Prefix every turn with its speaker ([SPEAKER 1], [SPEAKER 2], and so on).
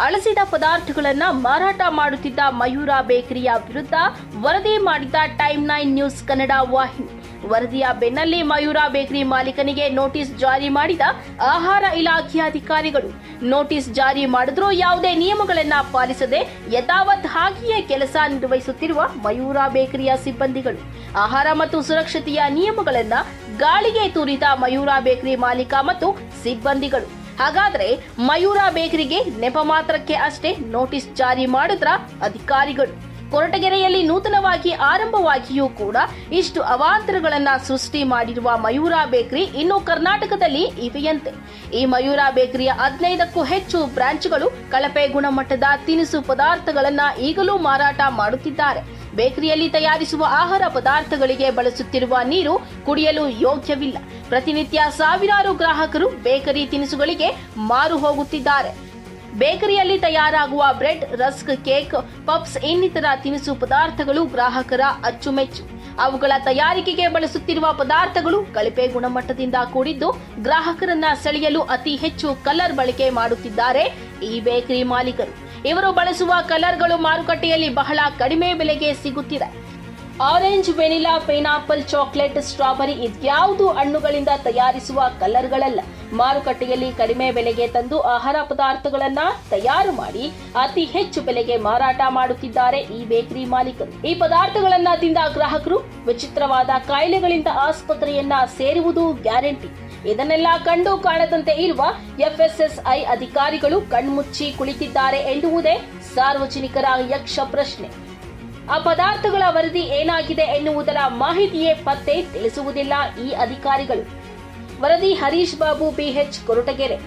[SPEAKER 1] ಅಳಸಿದ ಪದಾರ್ಥಗಳನ್ನು ಮಾರಾಟ ಮಾಡುತ್ತಿದ್ದ ಮಯೂರ ಬೇಕರಿಯ ವಿರುದ್ಧ ವರದಿ ಮಾಡಿದ ಟೈಮ್ 9 ನ್ಯೂಸ್ ಕನ್ನಡ ವಾಹಿನಿ. ವರದಿಯ ಬೆನ್ನಲ್ಲೇ ಮಯೂರ ಬೇಕರಿ ಮಾಲೀಕನಿಗೆ ನೋಟಿಸ್ ಜಾರಿ ಮಾಡಿದ ಆಹಾರ ಇಲಾಖೆಯ ಅಧಿಕಾರಿಗಳು. ನೋಟಿಸ್ ಜಾರಿ ಮಾಡಿದ್ರೂ ಯಾವುದೇ ನಿಯಮಗಳನ್ನು ಪಾಲಿಸದೆ ಯಥಾವತ್ ಹಾಗೆಯೇ ಕೆಲಸ ನಿರ್ವಹಿಸುತ್ತಿರುವ ಮಯೂರ ಬೇಕರಿಯ ಸಿಬ್ಬಂದಿಗಳು. ಆಹಾರ ಮತ್ತು ಸುರಕ್ಷತೆಯ ನಿಯಮಗಳನ್ನು ಗಾಳಿಗೆ ತೂರಿದ ಮಯೂರ ಬೇಕರಿ ಮಾಲೀಕ ಮತ್ತು ಸಿಬ್ಬಂದಿಗಳು. ಹಾಗಾದ್ರೆ ಮಯೂರ ಬೇಕರಿಗೆ ನೆಪ ಮಾತ್ರಕ್ಕೆ ಅಷ್ಟೇ ನೋಟಿಸ್ ಜಾರಿ ಮಾಡಿದ್ರ ಅಧಿಕಾರಿಗಳು? ಕೊರಟಗೆರೆಯಲ್ಲಿ ನೂತನವಾಗಿ ಆರಂಭವಾಗಿಯೂ ಕೂಡ ಇಷ್ಟು ಅವಾಂತರಗಳನ್ನ ಸೃಷ್ಟಿ ಮಾಡಿರುವ ಮಯೂರ ಬೇಕರಿ ಇನ್ನು ಕರ್ನಾಟಕದಲ್ಲಿ ಇವೆಯಂತೆ. ಈ ಮಯೂರ ಬೇಕರಿಯ 15ಕ್ಕೂ ಹೆಚ್ಚು ಬ್ರಾಂಚ್ಗಳು ಕಳಪೆ ಗುಣಮಟ್ಟದ ತಿನಿಸು ಪದಾರ್ಥಗಳನ್ನ ಈಗಲೂ ಮಾರಾಟ ಮಾಡುತ್ತಿದ್ದಾರೆ. ಬೇಕರಿಯಲ್ಲಿ ತಯಾರಿಸುವ ಆಹಾರ ಪದಾರ್ಥಗಳಿಗೆ ಬಳಸುತ್ತಿರುವ ನೀರು ಕುಡಿಯಲು ಯೋಗ್ಯವಿಲ್ಲ. ಪ್ರತಿನಿತ್ಯ ಸಾವಿರಾರು ಗ್ರಾಹಕರು ಬೇಕರಿ ತಿನಿಸುಗಳಿಗೆ ಮಾರು ಹೋಗುತ್ತಿದ್ದಾರೆ. ಬೇಕರಿಯಲ್ಲಿ ತಯಾರಾಗುವ ಬ್ರೆಡ್, ರಸ್ಕ್, ಕೇಕ್, ಪಪ್ಸ್ ಇನ್ನಿತರ ತಿನಿಸು ಪದಾರ್ಥಗಳು ಗ್ರಾಹಕರ ಅಚ್ಚುಮೆಚ್ಚು. ಅವುಗಳ ತಯಾರಿಕೆಗೆ ಬಳಸುತ್ತಿರುವ ಪದಾರ್ಥಗಳು ಕಳಪೆ ಗುಣಮಟ್ಟದಿಂದ ಕೂಡಿದ್ದು ಗ್ರಾಹಕರನ್ನ ಸೆಳೆಯಲು ಅತಿ ಹೆಚ್ಚು ಕಲರ್ ಬಳಕೆ ಮಾಡುತ್ತಿದ್ದಾರೆ ಈ ಬೇಕರಿ ಮಾಲೀಕರು. ಇವರು ಬಳಸುವ ಕಲರ್ಗಳು ಮಾರುಕಟ್ಟೆಯಲ್ಲಿ ಬಹಳ ಕಡಿಮೆ ಬೆಲೆಗೆ ಸಿಗುತ್ತಿದೆ. Orange, vanilla, pineapple, chocolate, strawberry ಇದ್ಯಾವುದು ಹಣ್ಣುಗಳಿಂದ ತಯಾರಿಸುವ ಕಲರ್ಗಳಲ್ಲ. ಮಾರುಕಟ್ಟೆಯಲ್ಲಿ ಕಡಿಮೆ ಬೆಲೆಗೆ ತಂದು ಆಹಾರ ಪದಾರ್ಥಗಳನ್ನ ತಯಾರು ಮಾಡಿ ಅತಿ ಹೆಚ್ಚು ಬೆಲೆಗೆ ಮಾರಾಟ ಮಾಡುತ್ತಿದ್ದಾರೆ ಈ ಬೇಕರಿ ಮಾಲೀಕರು. ಈ ಪದಾರ್ಥಗಳನ್ನ ತಿಂದ ಗ್ರಾಹಕರು ವಿಚಿತ್ರವಾದ ಕಾಯಿಲೆಗಳಿಂದ ಆಸ್ಪತ್ರೆಯನ್ನ ಸೇರುವುದು ಗ್ಯಾರಂಟಿ. ಇದನ್ನೆಲ್ಲ ಕಂಡು ಕಾಣದಂತೆ ಇರುವ ಎಫ್ಎಸ್ಎಸ್ಐ ಅಧಿಕಾರಿಗಳು ಕಣ್ಮುಚ್ಚಿ ಕುಳಿತಿದ್ದಾರೆ ಎನ್ನುವುದೇ ಸಾರ್ವಜನಿಕರ ಯಕ್ಷ ಪ್ರಶ್ನೆ. ಆ ಪದಾರ್ಥಗಳ ವರದಿ ಏನಾಗಿದೆ ಎನ್ನುವುದರ ಮಾಹಿತಿಯೇ ಪತ್ತೆ ತಿಳಿಸುವುದಿಲ್ಲ ಈ ಅಧಿಕಾರಿಗಳು. ವರದಿ ಹರೀಶ್ ಬಾಬು, BH, ಕೊರಟಗೆರೆ.